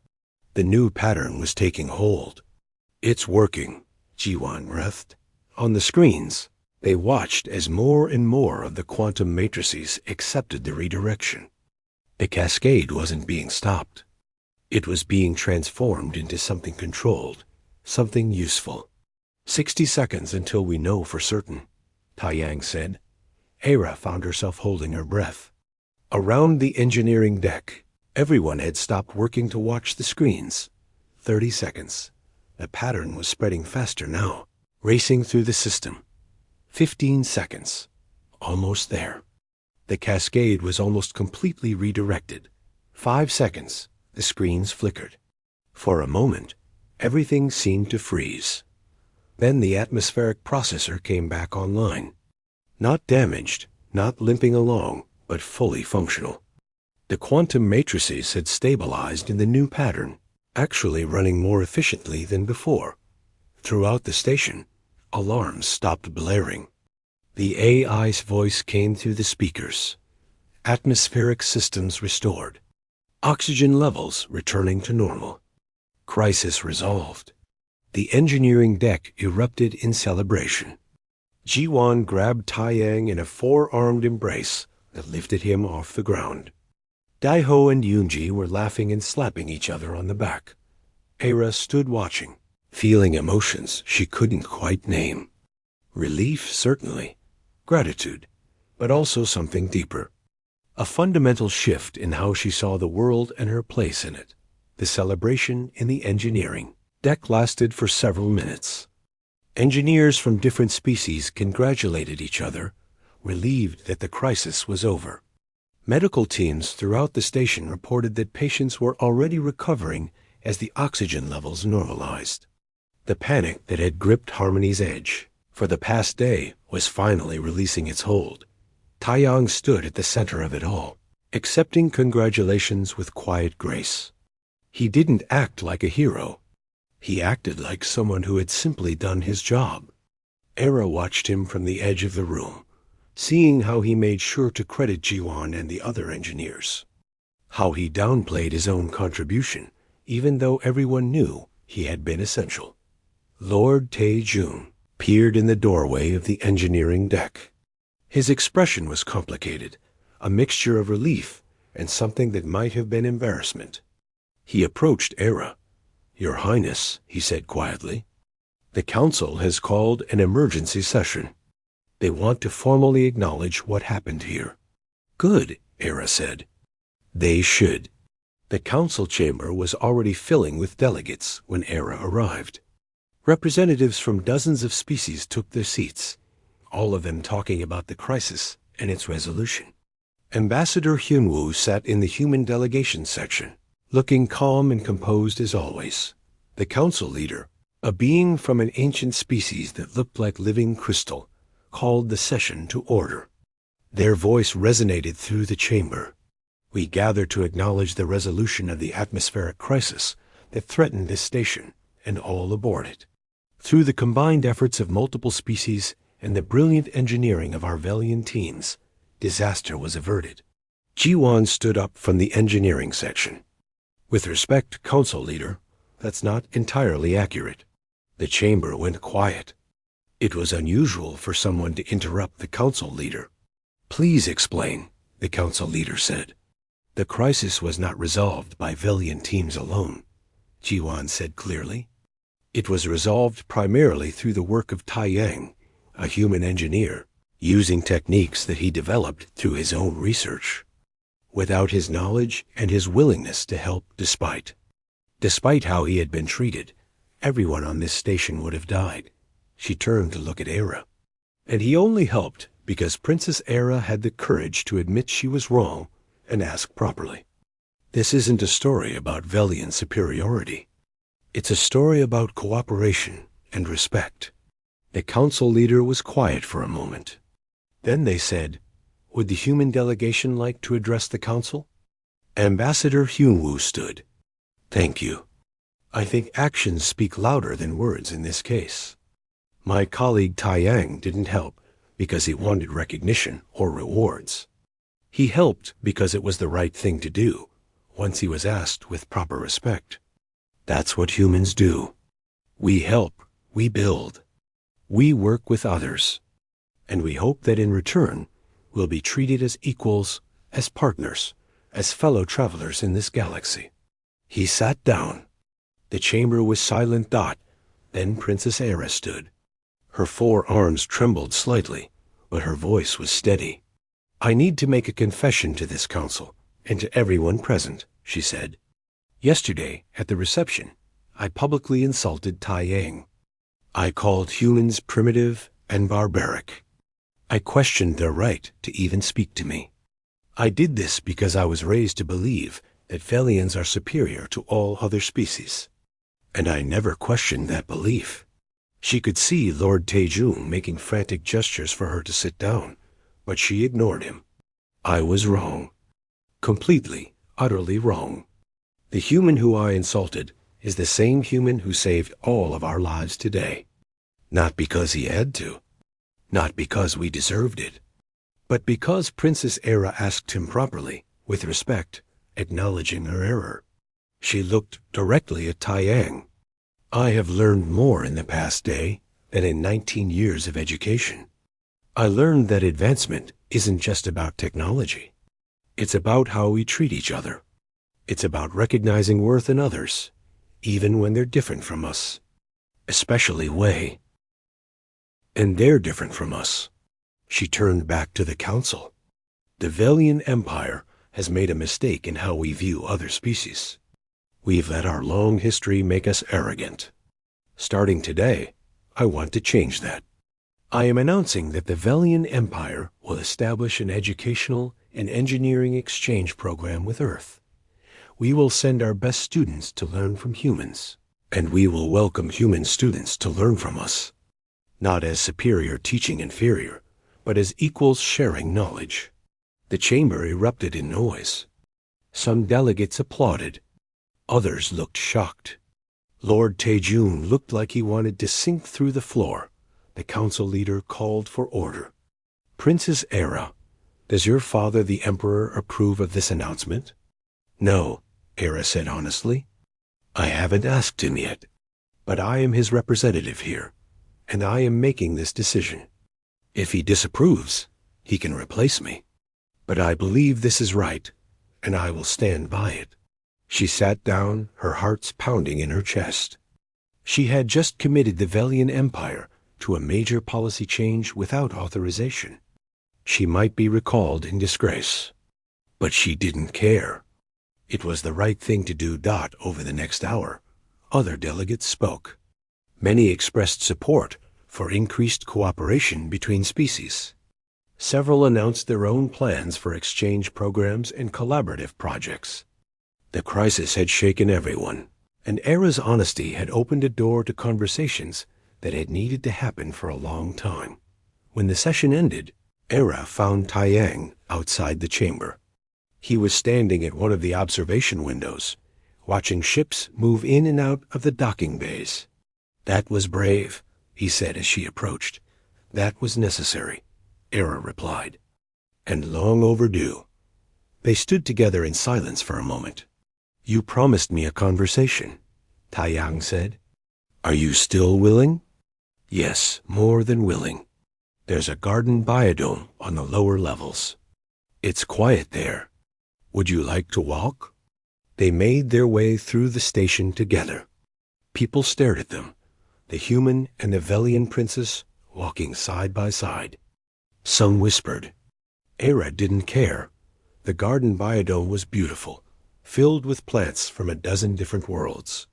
The new pattern was taking hold. "It's working," Jiwan breathed. On the screens, they watched as more and more of the quantum matrices accepted the redirection. The cascade wasn't being stopped. It was being transformed into something controlled, something useful. 60 seconds until we know for certain," Taiyang said. Era found herself holding her breath. Around the engineering deck, everyone had stopped working to watch the screens. 30 seconds. The pattern was spreading faster now, racing through the system. 15 seconds. Almost there. The cascade was almost completely redirected. 5 seconds. The screens flickered. For a moment, everything seemed to freeze. Then the atmospheric processor came back online. Not damaged, not limping along, but fully functional. The quantum matrices had stabilized in the new pattern, actually running more efficiently than before. Throughout the station, alarms stopped blaring. The AI's voice came through the speakers. Atmospheric systems restored. Oxygen levels returning to normal. Crisis resolved. The engineering deck erupted in celebration. Jiwan grabbed Taiyang in a four-armed embrace that lifted him off the ground. Daiho and Yunji were laughing and slapping each other on the back. Era stood watching, feeling emotions she couldn't quite name. Relief, certainly. Gratitude, but also something deeper. A fundamental shift in how she saw the world and her place in it. The celebration in the engineering deck lasted for several minutes. Engineers from different species congratulated each other, relieved that the crisis was over. Medical teams throughout the station reported that patients were already recovering as the oxygen levels normalized. The panic that had gripped Harmony's Edge for the past day was finally releasing its hold. Taiyang stood at the center of it all, accepting congratulations with quiet grace. He didn't act like a hero. He acted like someone who had simply done his job. Era watched him from the edge of the room, seeing how he made sure to credit Jiwan and the other engineers. How he downplayed his own contribution, even though everyone knew he had been essential. Lord Tae-jun peered in the doorway of the engineering deck. His expression was complicated, a mixture of relief and something that might have been embarrassment. He approached Era. "Your Highness," he said quietly, "the Council has called an emergency session. They want to formally acknowledge what happened here." "Good," Era said. "They should." The Council chamber was already filling with delegates when Era arrived. Representatives from dozens of species took their seats, all of them talking about the crisis and its resolution. Ambassador Hyunwoo sat in the human delegation section, looking calm and composed as always. The council leader, a being from an ancient species that looked like living crystal, called the session to order. Their voice resonated through the chamber. We gather to acknowledge the resolution of the atmospheric crisis that threatened this station, and all aboard it. Through the combined efforts of multiple species and the brilliant engineering of our Velian teams, disaster was averted. Jiwan stood up from the engineering section. With respect, Council Leader, that's not entirely accurate. The chamber went quiet. It was unusual for someone to interrupt the Council Leader. Please explain, the Council Leader said. The crisis was not resolved by Velian teams alone, Jiwan said clearly. It was resolved primarily through the work of Tai Yang, a human engineer, using techniques that he developed through his own research. Without his knowledge and his willingness to help despite how he had been treated, everyone on this station would have died. She turned to look at Era. And he only helped because Princess Era had the courage to admit she was wrong and ask properly. This isn't a story about Velian superiority. It's a story about cooperation and respect. The Council Leader was quiet for a moment. Then they said, "Would the human delegation like to address the Council?" Ambassador Hyunwoo stood. "Thank you. I think actions speak louder than words in this case. My colleague Tai Yang didn't help because he wanted recognition or rewards. He helped because it was the right thing to do, once he was asked with proper respect. That's what humans do. We help, we build. We work with others. And we hope that in return, we'll be treated as equals, as partners, as fellow travelers in this galaxy." He sat down. The chamber was silent. Then Princess Era stood. Her 4 arms trembled slightly, but her voice was steady. "I need to make a confession to this council, and to everyone present," she said. "Yesterday, at the reception, I publicly insulted Tai Yang. I called humans primitive and barbaric. I questioned their right to even speak to me. I did this because I was raised to believe that Velians are superior to all other species. And I never questioned that belief." She could see Lord Taejung making frantic gestures for her to sit down, but she ignored him. "I was wrong. Completely, utterly wrong. The human who I insulted is the same human who saved all of our lives today. Not because he had to. Not because we deserved it. But because Princess Era asked him properly, with respect, acknowledging her error." She looked directly at Tai Yang. "I have learned more in the past day than in 19 years of education. I learned that advancement isn't just about technology. It's about how we treat each other. It's about recognizing worth in others, even when they're different from us. Especially Wei. And they're different from us." She turned back to the council. "The Velian Empire has made a mistake in how we view other species. We've let our long history make us arrogant. Starting today, I want to change that. I am announcing that the Velian Empire will establish an educational and engineering exchange program with Earth. We will send our best students to learn from humans, and we will welcome human students to learn from us. Not as superior teaching inferior, but as equals sharing knowledge." The chamber erupted in noise. Some delegates applauded. Others looked shocked. Lord Taejung looked like he wanted to sink through the floor. The council leader called for order. "Princess Era, does your father the Emperor approve of this announcement?" "No," Era said honestly. "I haven't asked him yet. But I am his representative here, and I am making this decision. If he disapproves, he can replace me. But I believe this is right, and I will stand by it." She sat down, her heart pounding in her chest. She had just committed the Velian Empire to a major policy change without authorization. She might be recalled in disgrace. But she didn't care. It was the right thing to do. Over the next hour, other delegates spoke. Many expressed support for increased cooperation between species. Several announced their own plans for exchange programs and collaborative projects. The crisis had shaken everyone, and Era's honesty had opened a door to conversations that had needed to happen for a long time. When the session ended, Era found Tai Yang outside the chamber. He was standing at one of the observation windows, watching ships move in and out of the docking bays. "That was brave," he said as she approached. "That was necessary," Era replied. "And long overdue." They stood together in silence for a moment. "You promised me a conversation," Taiyang said. "Are you still willing?" "Yes, more than willing. There's a garden biodome on the lower levels. It's quiet there. Would you like to walk?" They made their way through the station together. People stared at them, the human and the Velian princess walking side by side. Some whispered. Era didn't care. The garden biodome was beautiful, filled with plants from a dozen different worlds.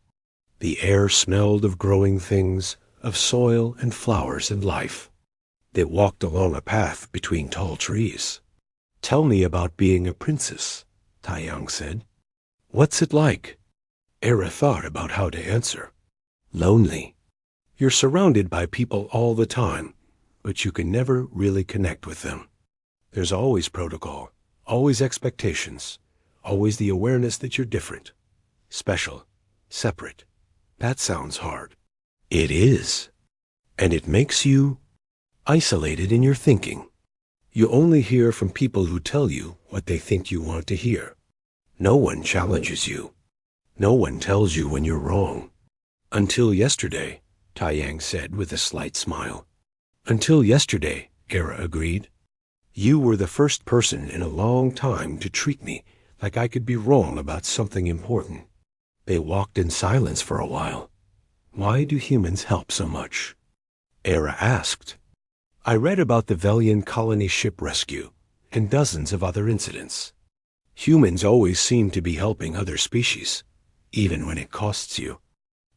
The air smelled of growing things, of soil and flowers and life. They walked along a path between tall trees. "Tell me about being a princess," Taiyang said. "What's it like?" Era thought about how to answer. "Lonely. You're surrounded by people all the time, but you can never really connect with them. There's always protocol, always expectations, always the awareness that you're different, special, separate. That sounds hard." "It is. And it makes you isolated in your thinking. You only hear from people who tell you what they think you want to hear. No one challenges you. No one tells you when you're wrong." "Until yesterday," Taiyang said with a slight smile. "Until yesterday," Era agreed. "You were the first person in a long time to treat me like I could be wrong about something important." They walked in silence for a while. "Why do humans help so much?" Era asked. "I read about the Velian colony ship rescue and dozens of other incidents. Humans always seem to be helping other species, even when it costs you.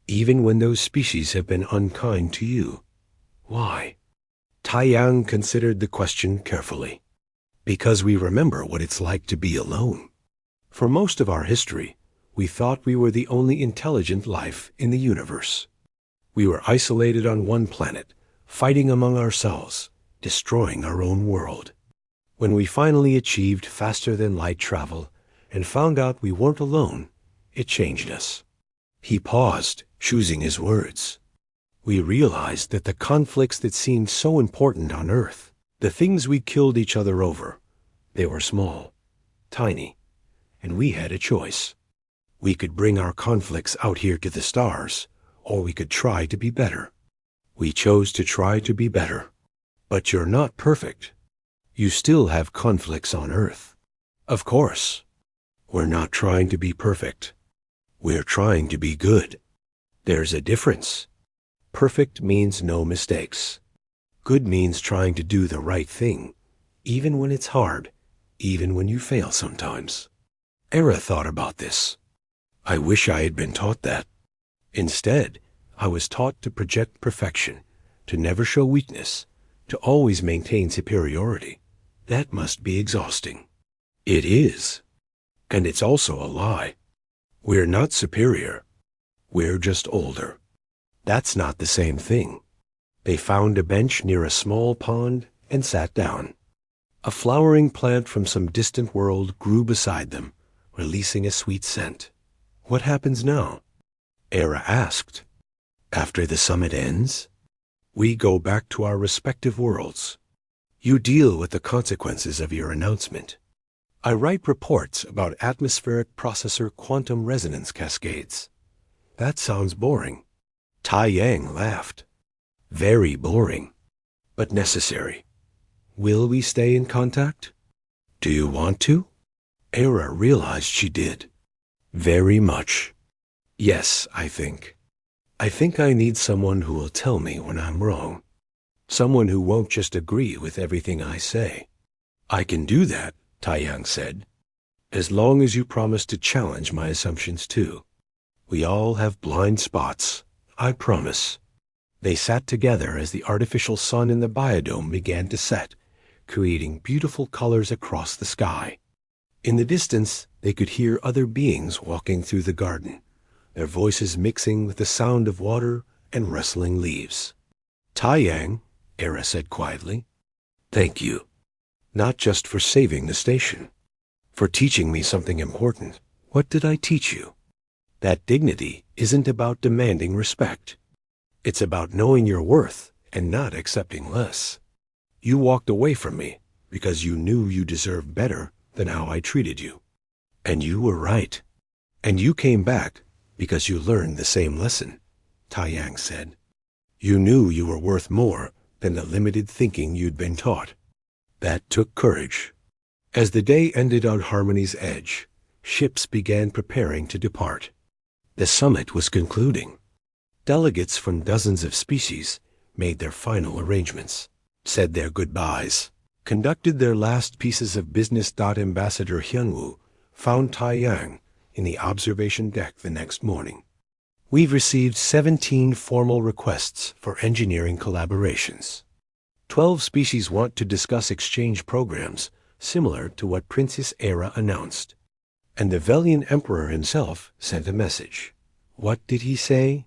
Even when those species have been unkind to you. Why?" Taiyang considered the question carefully. "Because we remember what it's like to be alone. For most of our history, we thought we were the only intelligent life in the universe. We were isolated on one planet, fighting among ourselves, destroying our own world. When we finally achieved faster-than-light travel and found out we weren't alone, it changed us." He paused, choosing his words. "We realized that the conflicts that seemed so important on Earth, the things we killed each other over, they were small, tiny, and we had a choice. We could bring our conflicts out here to the stars, or we could try to be better. We chose to try to be better. But you're not perfect. You still have conflicts on Earth." "Of course. We're not trying to be perfect. We're trying to be good. There's a difference. Perfect means no mistakes. Good means trying to do the right thing, even when it's hard, even when you fail sometimes." Era thought about this. "I wish I had been taught that. Instead, I was taught to project perfection, to never show weakness, to always maintain superiority. That must be exhausting." "It is. And it's also a lie. We're not superior. We're just older." "That's not the same thing." They found a bench near a small pond and sat down. A flowering plant from some distant world grew beside them, releasing a sweet scent. "What happens now?" Era asked. "After the summit ends, we go back to our respective worlds. You deal with the consequences of your announcement. I write reports about atmospheric processor quantum resonance cascades." "That sounds boring." Taiyang laughed. "Very boring, but necessary. Will we stay in contact?" "Do you want to?" Era realized she did. "Very much. Yes, I think. I think I need someone who will tell me when I'm wrong. Someone who won't just agree with everything I say." "I can do that," Taiyang said, "as long as you promise to challenge my assumptions too. We all have blind spots. I promise." They sat together as the artificial sun in the biodome began to set, creating beautiful colors across the sky. In the distance, they could hear other beings walking through the garden, their voices mixing with the sound of water and rustling leaves. "Taiyang," Era said quietly, "thank you. Not just for saving the station, for teaching me something important. What did I teach you? That dignity isn't about demanding respect. It's about knowing your worth and not accepting less. You walked away from me because you knew you deserved better than how I treated you. And you were right. And you came back because you learned the same lesson, Taiyang said. You knew you were worth more than the limited thinking you'd been taught. That took courage. As the day ended on Harmony's edge, ships began preparing to depart. The summit was concluding. Delegates from dozens of species made their final arrangements, said their goodbyes, conducted their last pieces of business. Ambassador Hyunwoo found Taiyang in the observation deck the next morning. We've received 17 formal requests for engineering collaborations. 12 species want to discuss exchange programs similar to what Princess Era announced. And the Velian Emperor himself sent a message. What did he say?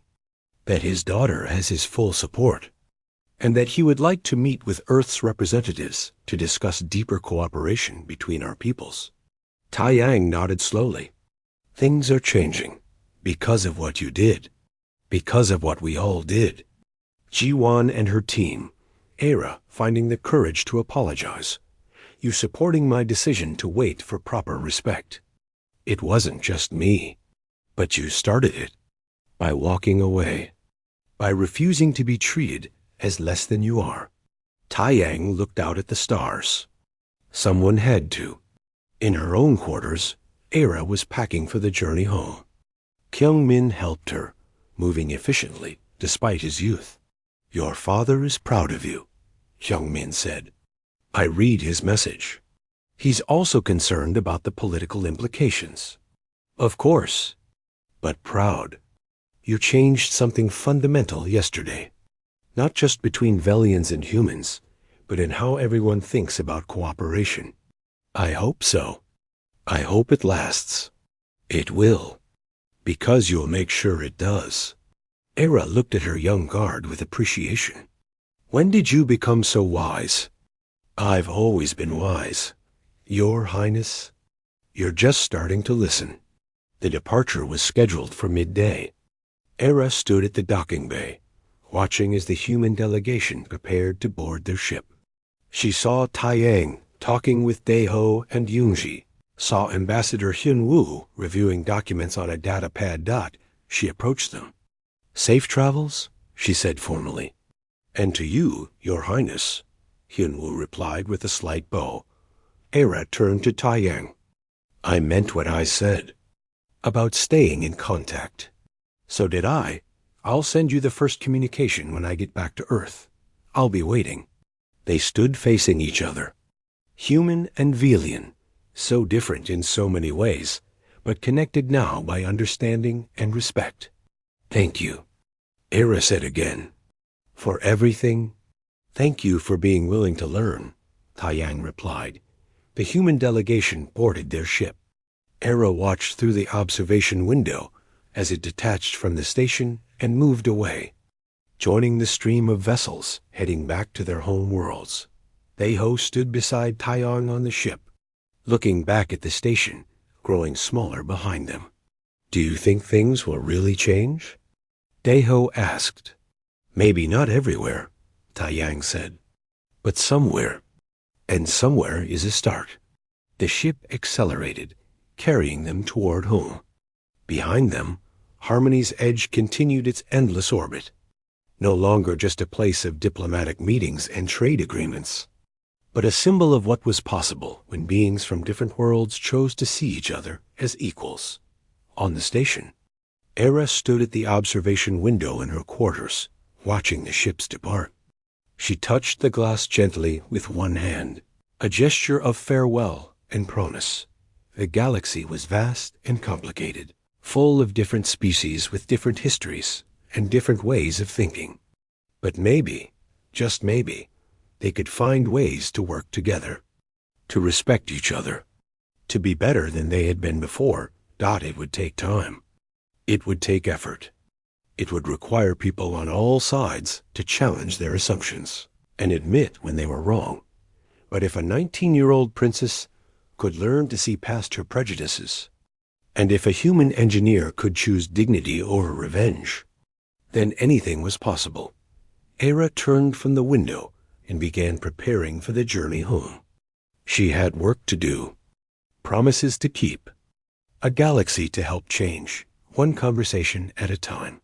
That his daughter has his full support, and that he would like to meet with Earth's representatives to discuss deeper cooperation between our peoples. Taiyang nodded slowly. Things are changing because of what you did, because of what we all did. Ji-Wan and her team, Era finding the courage to apologize, you supporting my decision to wait for proper respect. It wasn't just me, but you started it by walking away, by refusing to be treated as less than you are. Taiyang looked out at the stars. Someone had to. In her own quarters, Era was packing for the journey home. Kyung-min helped her, moving efficiently despite his youth. Your father is proud of you, Kyung-min said. I read his message. He's also concerned about the political implications. Of course, but proud. You changed something fundamental yesterday, not just between Velians and humans, but in how everyone thinks about cooperation. I hope so. I hope it lasts. It will, because you'll make sure it does. Era looked at her young guard with appreciation. When did you become so wise? I've always been wise, Your Highness. You're just starting to listen. The departure was scheduled for midday. Era stood at the docking bay, watching as the human delegation prepared to board their ship. She saw Taiyang talking with Daeho and Yoonji, saw Ambassador Hyunwoo reviewing documents on a data pad. She approached them. Safe travels, she said formally. And to you, Your Highness, Hyunwoo replied with a slight bow. Era turned to Taiyang. I meant what I said about staying in contact. So did I. I'll send you the first communication when I get back to Earth. I'll be waiting. They stood facing each other. Human and Velian, so different in so many ways, but connected now by understanding and respect. Thank you, Era said again. For everything? Thank you for being willing to learn, Taiyang replied. The human delegation boarded their ship. Era watched through the observation window as it detached from the station and moved away, joining the stream of vessels heading back to their home worlds. Daeho stood beside Taiyang on the ship, looking back at the station, growing smaller behind them. Do you think things will really change? Daeho asked. Maybe not everywhere, Taiyang said, but somewhere. And somewhere is a start. The ship accelerated, carrying them toward home. Behind them, Harmony's edge continued its endless orbit, no longer just a place of diplomatic meetings and trade agreements, but a symbol of what was possible when beings from different worlds chose to see each other as equals. On the station, Era stood at the observation window in her quarters, watching the ships depart. She touched the glass gently with one hand, a gesture of farewell and promise. The galaxy was vast and complicated, full of different species with different histories and different ways of thinking. But maybe, just maybe, they could find ways to work together, to respect each other, to be better than they had been before. It would take time. It would take effort. It would require people on all sides to challenge their assumptions and admit when they were wrong. But if a 19-year-old princess could learn to see past her prejudices. And if a human engineer could choose dignity over revenge, then anything was possible. Era turned from the window and began preparing for the journey home. She had work to do, promises to keep, a galaxy to help change, one conversation at a time.